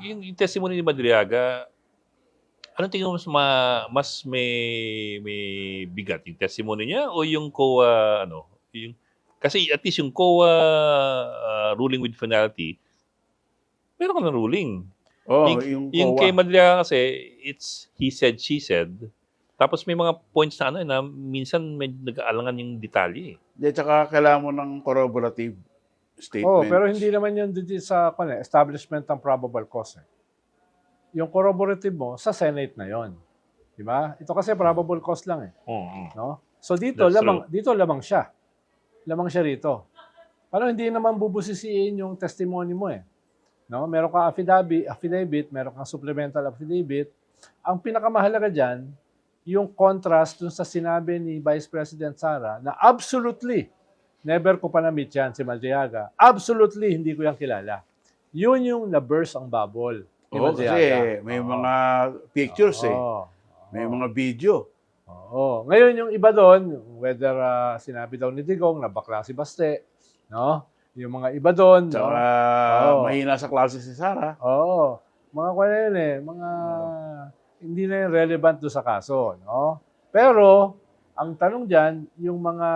yung testimony ni Madriaga, anong tingin mo mas may bigat, yung testimony niya o yung COA ano, yung kasi at least yung COA ruling with finality, meron ka ng ruling. Oh, Yung, yung yung kay COA. Madriaga kasi, it's he said, she said. Tapos may mga points na ano na minsan medyo nag-aalangan yung detalye. Di, tsaka kailangan mo ng corroborative Oh, statement. pero hindi naman yun dito sa establishment ng probable cause. Yung corroborative mo, sa Senate na yon. Di ba? Ito kasi probable cause lang eh. No? So dito, That's lamang siya. Lamang siya rito. Parang hindi naman bubusisiin yung testimony mo eh. No? Meron kang affidavit, meron kang supplemental affidavit. Ang pinakamahalaga dyan, yung contrast dun sa sinabi ni Vice President Sara na absolutely, never ko pa na-meet yan si Madriaga. Absolutely, hindi ko yan kilala. Yun yung na-burst ang bubble ni Oo, Madriaga. kasi may mga pictures eh. May mga video. Oo. Ngayon yung iba doon, whether sinabi daw ni Digong na bakla si Baste, no? Yung mga iba doon, Tsaka no? mahina sa klase si Sara. Oo. Mga kwan yun eh, mga hindi na yung relevant do sa kaso, no? Pero ang tanong diyan, yung mga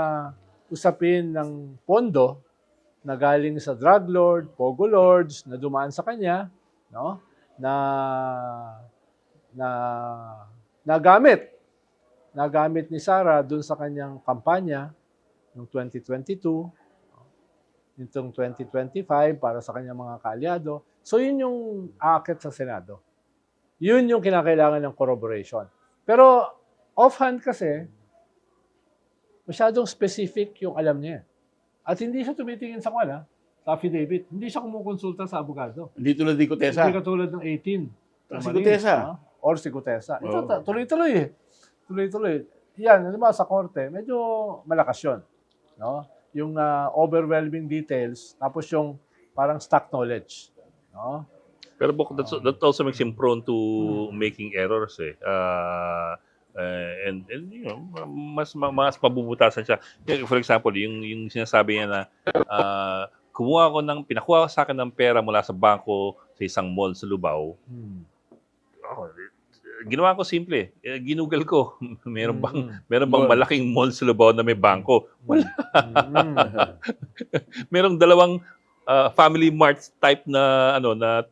usapin ng pondo na galing sa drug lord, pogo lords na dumaan sa kanya, no? Na nagamit ni Sara dun sa kanyang kampanya noong 2022, nitong 2025 para sa kanyang mga kaalyado. So yun yung aakyat sa Senado. Yun yung kinakailangan ng corroboration. Pero offhand kasi, masyadong specific yung alam niya. At hindi siya tumitingin sa sa affidavit. Hindi siya kumukonsulta sa abogado. Hindi tulad ni Cotesa. Hindi katulad ng 18. Si Gutesa. Or si Gutesa. Ito, Oo. tuloy-tuloy eh. Tuloy-tuloy. Yan, alam mo, sa korte, medyo malakas yun. No? Yung overwhelming details, tapos yung parang stock knowledge. No? Pero that also makes him prone to making errors eh. And you know, mas mabubutasan siya. For example, yung sinasabi niya na pinakuha ko sa akin ng pera mula sa bangko sa isang mall sa Lubao. Ginawa ko simple. Ginugol ko. Meron bang malaking mall sa Lubao na may bangko? Wala. Merong dalawang family mart type na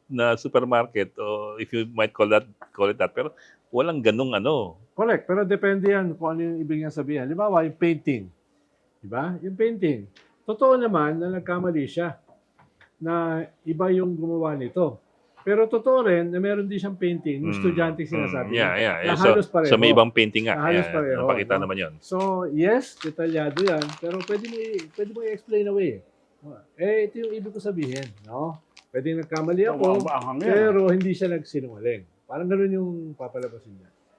na supermarket, o if you might call it that, pero walang ganung Correct, pero depende yan kung ano yung ibig niya sabihin. Halimbawa, yung painting. Diba? Yung painting. Totoo naman na nagkamali siya na iba yung gumawa nito. Pero totoo rin na meron din siyang painting, yung estudyante sinasabi niya. Na halos pareho. So may ibang painting nga. Na halos pareho. Napakita no? naman yun. So, yes, detalyado yan. Pero pwede mo i-explain away. Ito yung ibig ko sabihin. No? Pwede nagkamali ako, pero hindi siya nagsinungaling. Parang ganoon yung papalabasin niya.